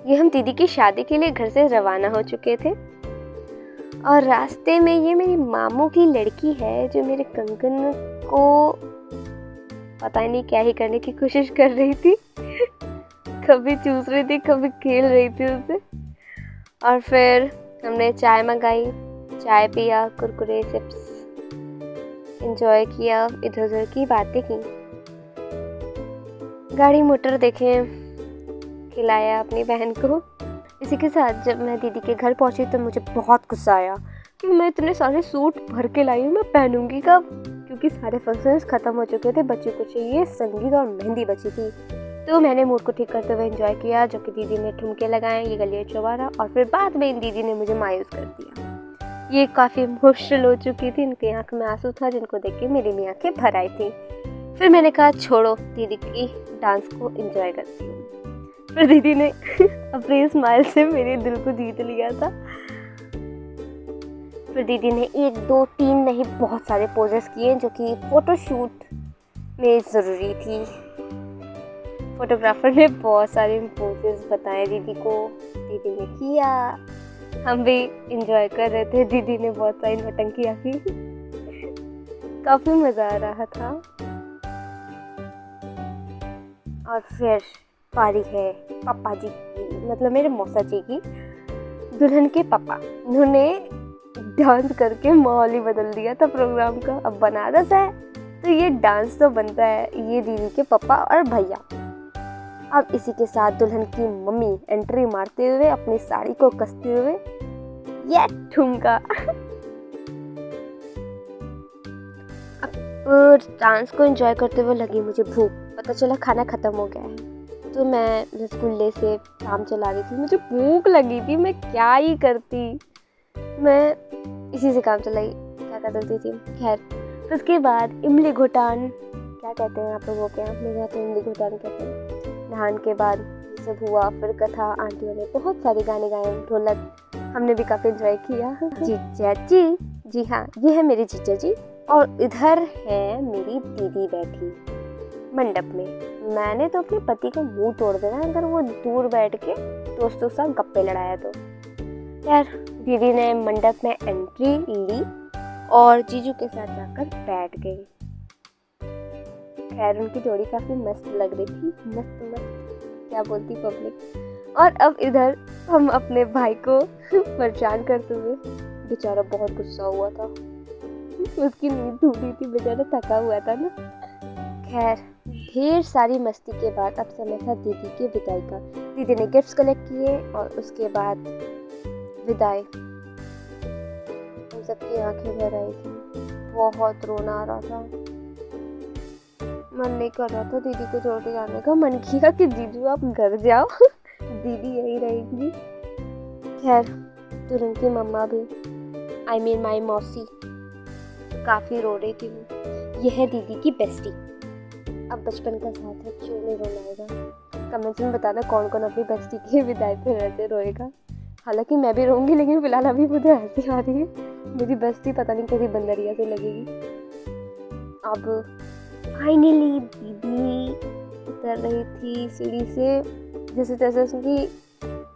ये हम दीदी की शादी के लिए घर से रवाना हो चुके थे और रास्ते में ये मेरी मामू की लड़की है जो मेरे कंगन को पता ही नहीं क्या ही करने की कोशिश कर रही थी। कभी चूस रही थी, कभी खेल रही थी उससे। और फिर हमने चाय मंगाई, चाय पिया, कुरकुरे चिप्स एंजॉय किया, इधर उधर की बातें की, गाड़ी मोटर देखे, खिलाया अपनी बहन को। इसी के साथ जब मैं दीदी के घर पहुंची तो मुझे बहुत गुस्सा आया कि मैं इतने सारे सूट भर के लाई हूँ, मैं पहनूंगी कब, क्योंकि सारे फंक्शंस ख़त्म हो चुके थे। बच्ची को चाहिए संगीत और मेहंदी बची थी। तो मैंने मूड को ठीक करते हुए एंजॉय किया, जो कि दीदी ने ठुमके लगाए, ये गलिया चौबारा, और फिर बाद में इन दीदी ने मुझे मायूस कर दिया। ये काफ़ी इमोशनल हो चुकी थी, इनकी आँख में आंसू था जिनको देख के मेरी भी आँखें भर आई थी। फिर मैंने कहा छोड़ो, दीदी की डांस को एंजॉय करती हूँ। फिर दीदी ने अपनी स्माइल से मेरे दिल को जीत लिया था। फिर दीदी ने 1 2 3 नहीं बहुत सारे पोजेस किए जो कि फ़ोटोशूट में ज़रूरी थी। फोटोग्राफर ने बहुत सारे पोजेस बताए दीदी को, दीदी ने किया, हम भी इंजॉय कर रहे थे। दीदी ने बहुत सारी नौटंकियाँ की। काफ़ी मज़ा आ रहा था। और फिर पारी है पापा जी की, मतलब मेरे मौसा जी की, दुल्हन के पापा। उन्होंने डांस करके माहौल ही बदल दिया था प्रोग्राम का। अब बनारस है तो ये डांस तो बनता है। ये दीदी के पापा और भैया। अब इसी के साथ दुल्हन की मम्मी एंट्री मारते हुए अपनी साड़ी को कसते हुए ये ठुमका। अब डांस को एंजॉय करते हुए लगी मुझे भूख। पता चला खाना ख़त्म हो गया है, तो मैं रसगुल्ले से काम चला रही थी। मुझे भूख लगी थी, मैं क्या ही करती, मैं इसी से काम चलाई, क्या कर सकती थी। खैर, फिर उसके बाद इमली घोटान, क्या कहते हैं आप लोगों के यहाँ, मेरे यहाँ तो इमली घोटान कहते हैं। नहान के बाद ये सब हुआ। फिर कथा, आंटियों ने बहुत सारे गाने गाए, ढोलक, हमने भी काफ़ी एंजॉय किया। जीजा जी, जी हाँ, ये है मेरी जीजा जी। और इधर है मेरी दीदी बैठी मंडप में। मैंने तो अपने पति का मुंह तोड़ देना अगर वो दूर बैठ के दोस्तों के साथ गप्पे लड़ाया तो। यार, दीदी ने मंडप में एंट्री ली और जीजू के साथ जाकर बैठ गई। खैर, उनकी जोड़ी काफ़ी मस्त लग रही थी, मस्त मस्त क्या बोलती पब्लिक। और अब इधर हम अपने भाई को परेशान करते हुए, बेचारा बहुत गुस्सा हुआ था, उसकी नींद टूट रही थी, बेचारा थका हुआ था ना। खैर, ढेर सारी मस्ती के बाद अब समय था दीदी की विदाई का। दीदी ने गिफ्ट्स कलेक्ट किए और उसके बाद विदाई। हम सबकी आंखें भर आई थी, बहुत रोना आ रहा था, मन नहीं कर रहा था दीदी को छोड़ के जाने का। मन किया कि जीजू आप घर जाओ, दीदी यही रहेंगी। खैर, दुल्हन की मम्मा भी, आई मीन माई मौसी, काफ़ी रो रही थी वो। यह है दीदी की बेस्टी। अब बचपन का साथ है, क्यों नहीं रोना आएगा। कमेंट्स में बताना कौन कौन अपनी बेस्टी की विदाई पर ऐसे रोएगा। हालांकि मैं भी रोऊंगी, लेकिन फिलहाल अभी मुझे हंसी आ रही है। मेरी बेस्टी पता नहीं कैसी बंदरिया से लगेगी। अब फाइनली दीदी उतर रही थी सीढ़ी से, जैसे तैसे उसकी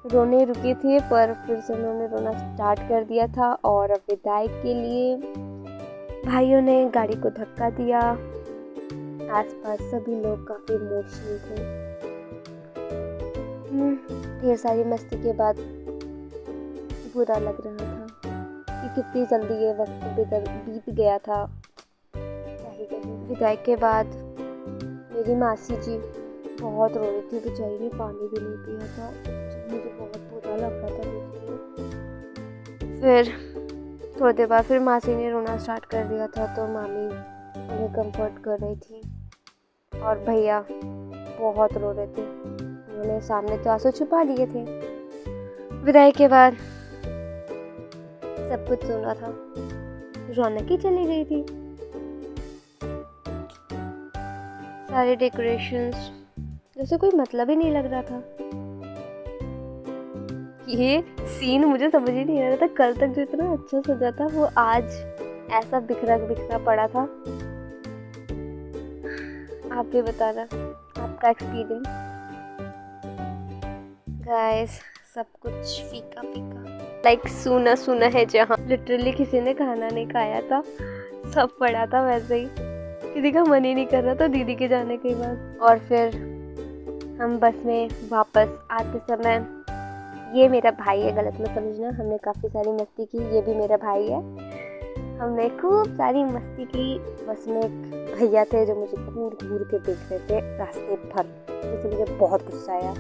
रोने रुकी थी, पर फिर से उन्होंने रोना स्टार्ट कर दिया था। और अब विदाई के लिए भाइयों ने गाड़ी को धक्का दिया। आसपास सभी लोग काफ़ी इमोशनल थे। ढेर सारी मस्ती के बाद बुरा लग रहा था कि कितनी जल्दी ये वक्त बीत गया था। क्या ही करूं। विदाई के बाद मेरी मासी जी बहुत रो रही थी, बेचारी ने पानी भी नहीं पिया था। मुझे बहुत बुरा लग रहा था। फिर थोड़ी देर बाद फिर मासी ने रोना स्टार्ट कर दिया था, तो मामी उन्हें कंफर्ट कर रही थी। और भैया बहुत रो रहे थे, उन्होंने सामने तो आंसू छुपा लिए थे। विदाई के बाद सब कुछ सुना था, रौनक ही चली गई थी। सारे डेकोरेशंस जैसे कोई मतलब ही नहीं लग रहा था। ये सीन मुझे समझ ही नहीं आ रहा था। कल तक जो इतना अच्छा सजा था वो आज ऐसा बिखरा बिखरा पड़ा था। आप भी बताना आपका एक्सपीरियंस। गाइस सब कुछ फीका फीका, लाइक सूना सूना है जहाँ। लिटरली किसी ने खाना नहीं खाया था, सब पड़ा था वैसे ही, किसी का मन ही नहीं कर रहा था दीदी के जाने के बाद। और फिर हम बस में वापस आते समय, ये मेरा भाई है, गलत मत समझना, हमने काफ़ी सारी मस्ती की, ये भी मेरा भाई है। हमने खूब सारी मस्ती की। बस में एक भैया थे जो मुझे घूर घूर के देख रहे थे रास्ते भर, जिससे मुझे बहुत गुस्सा आया।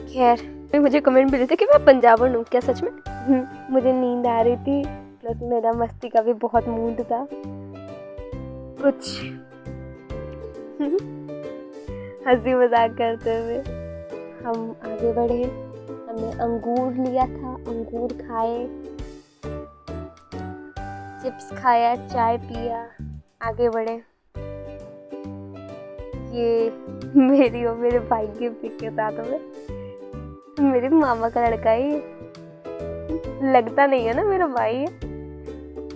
खैर मुझे कमेंट मिले थे कि मैं पंजाबन हूँ, क्या सच में? मुझे नींद आ रही थी, प्लस मेरा मस्ती का भी बहुत मूड था। कुछ हंसी मजाक करते हुए हम आगे बढ़े। हमने अंगूर लिया था, अंगूर खाए, चिप्स खाया, चाय पिया, आगे बढ़े। ये मेरी और मेरे भाई के पिक के साथ में, मेरे मामा का लड़का ही लगता नहीं है ना मेरा भाई है।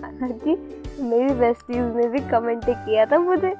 हालांकि मेरी बेस्टीज ने भी कमेंट किया था मुझे